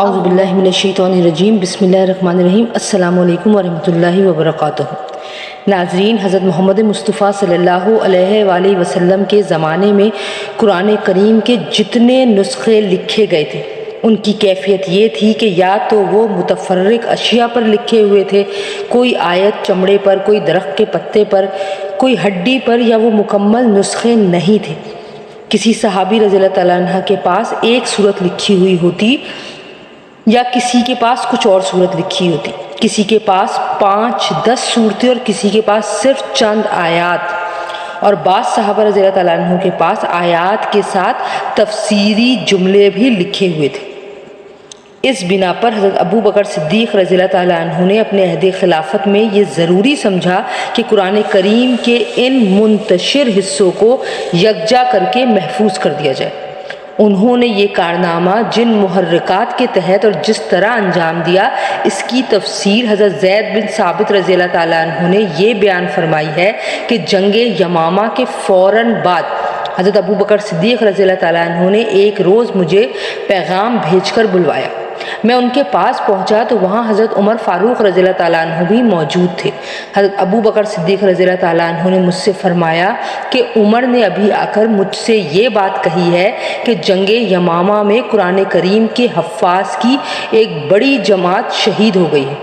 اعوذ باللہ من الشیطان الرجیم، بسم اللہ الرحمن الرحیم۔ السلام علیکم ورحمۃ اللہ وبرکاتہ۔ ناظرین، حضرت محمد مصطفیٰ صلی اللہ علیہ وآلہ وسلم کے زمانے میں قرآن کریم کے جتنے نسخے لکھے گئے تھے ان کی کیفیت یہ تھی کہ یا تو وہ متفرق اشیاء پر لکھے ہوئے تھے، کوئی آیت چمڑے پر، کوئی درخت کے پتے پر، کوئی ہڈی پر، یا وہ مکمل نسخے نہیں تھے۔ کسی صحابی رضی اللہ تعالیٰ عنہ کے پاس ایک صورت لکھی ہوئی ہوتی یا کسی کے پاس کچھ اور صورت لکھی ہوتی، کسی کے پاس 5-10 صورتیں اور کسی کے پاس صرف چند آیات، اور بعض صحابہ رضی اللہ تعالیٰ عنہ کے پاس آیات کے ساتھ تفسیری جملے بھی لکھے ہوئے تھے۔ اس بنا پر حضرت ابو بکر صدیق رضی اللہ تعالیٰ عنہ نے اپنے عہد خلافت میں یہ ضروری سمجھا کہ قرآن کریم کے ان منتشر حصوں کو یکجا کر کے محفوظ کر دیا جائے۔ انہوں نے یہ کارنامہ جن محرکات کے تحت اور جس طرح انجام دیا، اس کی تفسیر حضرت زید بن ثابت رضی اللہ تعالیٰ عنہ نے یہ بیان فرمائی ہے کہ جنگ یمامہ کے فوراً بعد حضرت ابو بکر صدیق رضی اللہ تعالیٰ عنہ نے ایک روز مجھے پیغام بھیج کر بلوایا۔ میں ان کے پاس پہنچا تو وہاں حضرت عمر فاروق رضی اللہ تعالیٰ عنہ بھی موجود تھے۔ حضرت ابو بکر صدیق رضی اللہ تعالیٰ عنہ نے مجھ سے فرمایا کہ عمر نے ابھی آ کر مجھ سے یہ بات کہی ہے کہ جنگ یمامہ میں قرآن کریم کے حفاظ کی ایک بڑی جماعت شہید ہو گئی ہے،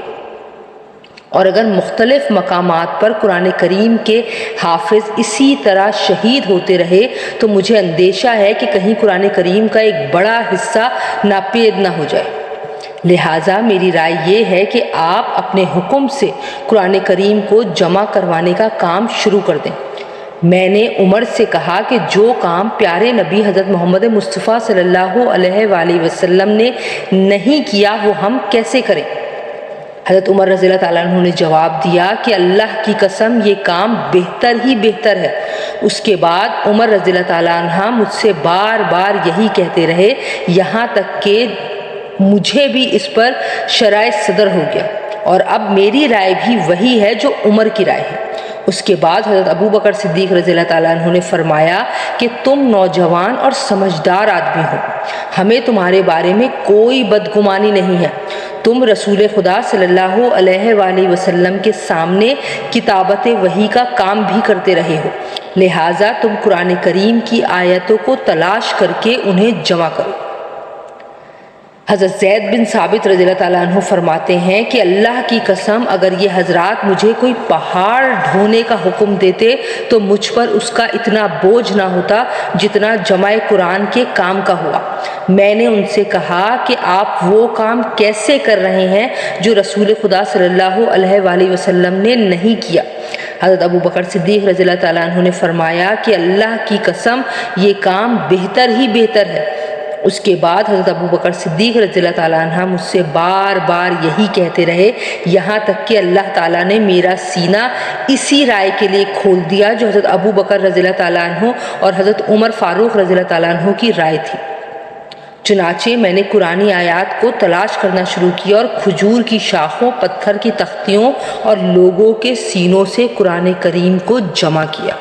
اور اگر مختلف مقامات پر قرآن کریم کے حافظ اسی طرح شہید ہوتے رہے تو مجھے اندیشہ ہے کہ کہیں قرآن کریم کا ایک بڑا حصہ ناپید نہ ہو جائے۔ لہٰذا میری رائے یہ ہے کہ آپ اپنے حکم سے قرآن کریم کو جمع کروانے کا کام شروع کر دیں۔ میں نے عمر سے کہا کہ جو کام پیارے نبی حضرت محمد مصطفیٰ صلی اللہ علیہ وآلہ وسلم نے نہیں کیا وہ ہم کیسے کریں؟ حضرت عمر رضی اللہ تعالیٰ عنہ نے جواب دیا کہ اللہ کی قسم یہ کام بہتر ہی بہتر ہے۔ اس کے بعد عمر رضی اللہ تعالیٰ عنہ مجھ سے بار بار یہی کہتے رہے، یہاں تک کہ مجھے بھی اس پر شرائع صدر ہو گیا، اور اب میری رائے بھی وہی ہے جو عمر کی رائے ہے۔ اس کے بعد حضرت ابو بکر صدیق رضی اللہ تعالیٰ عنہ نے فرمایا کہ تم نوجوان اور سمجھدار آدمی ہو، ہمیں تمہارے بارے میں کوئی بدگمانی نہیں ہے۔ تم رسول خدا صلی اللہ علیہ وآلہ وسلم کے سامنے کتابت وحی کا کام بھی کرتے رہے ہو، لہٰذا تم قرآن کریم کی آیتوں کو تلاش کر کے انہیں جمع کرو۔ حضرت زید بن ثابت رضی اللہ تعالیٰ عنہ فرماتے ہیں کہ اللہ کی قسم اگر یہ حضرات مجھے کوئی پہاڑ ڈھونے کا حکم دیتے تو مجھ پر اس کا اتنا بوجھ نہ ہوتا جتنا جمع قرآن کے کام کا ہوا۔ میں نے ان سے کہا کہ آپ وہ کام کیسے کر رہے ہیں جو رسول خدا صلی اللہ علیہ وآلہ وسلم نے نہیں کیا؟ حضرت ابو بکر صدیق رضی اللہ تعالیٰ عنہ نے فرمایا کہ اللہ کی قسم یہ کام بہتر ہی بہتر ہے۔ اس کے بعد حضرت ابو بکر صدیق رضی اللہ تعالیٰ عنہ مجھ سے بار بار یہی کہتے رہے، یہاں تک کہ اللہ تعالیٰ نے میرا سینہ اسی رائے کے لیے کھول دیا جو حضرت ابو بکر رضی اللہ تعالیٰ عنہ اور حضرت عمر فاروق رضی اللہ تعالیٰ عنہ کی رائے تھی۔ چنانچہ میں نے قرآنی آیات کو تلاش کرنا شروع کیا اور کھجور کی شاخوں، پتھر کی تختیوں اور لوگوں کے سینوں سے قرآن کریم کو جمع کیا۔